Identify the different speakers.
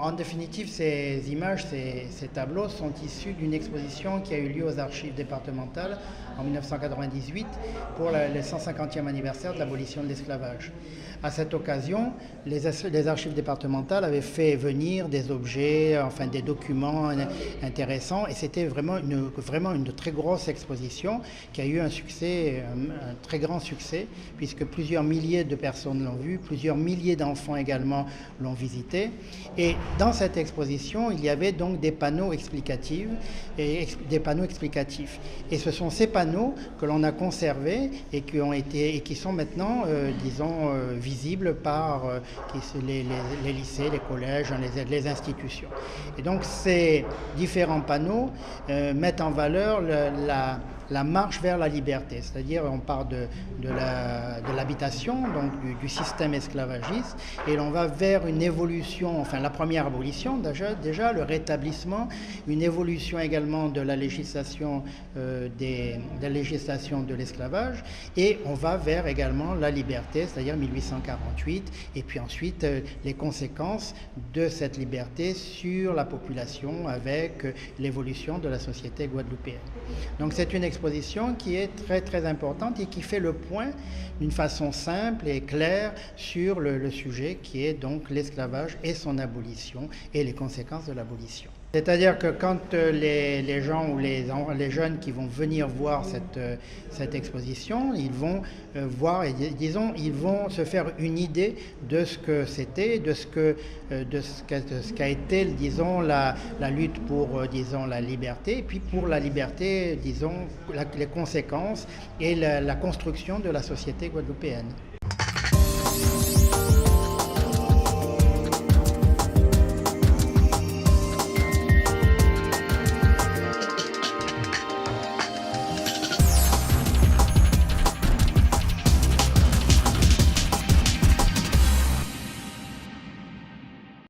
Speaker 1: En définitive, ces images, ces tableaux sont issus d'une exposition qui a eu lieu aux archives départementales en 1998 pour le 150e anniversaire de l'abolition de l'esclavage. À cette occasion, les archives départementales avaient fait venir des objets, enfin des documents intéressants, et c'était vraiment une très grosse exposition qui a eu un succès, un très grand succès, puisque plusieurs milliers de personnes l'ont vue, plusieurs milliers d'enfants également l'ont visité. Et dans cette exposition, il y avait donc des panneaux explicatifs. Et ce sont ces panneaux que l'on a conservés et qui sont maintenant, visibles par les lycées, les collèges, les institutions. Et donc ces différents panneaux mettent en valeur la marche vers la liberté, c'est-à-dire on part de l'habitation, donc du système esclavagiste, et l'on va vers une évolution, enfin la première abolition déjà le rétablissement, une évolution également de la législation de l'esclavage, et on va vers également la liberté, c'est-à-dire 1848, et puis ensuite les conséquences de cette liberté sur la population avec l'évolution de la société guadeloupéenne. Donc c'est une exposition qui est très très importante et qui fait le point d'une façon simple et claire sur le sujet qui est donc l'esclavage et son abolition et les conséquences de l'abolition. C'est-à-dire que quand les gens ou les jeunes qui vont venir voir cette exposition, ils vont voir, ils vont se faire une idée de ce que c'était, de ce qu'a été, disons, la lutte pour, la liberté, et puis pour la liberté, disons, les conséquences et la construction de la société guadeloupéenne.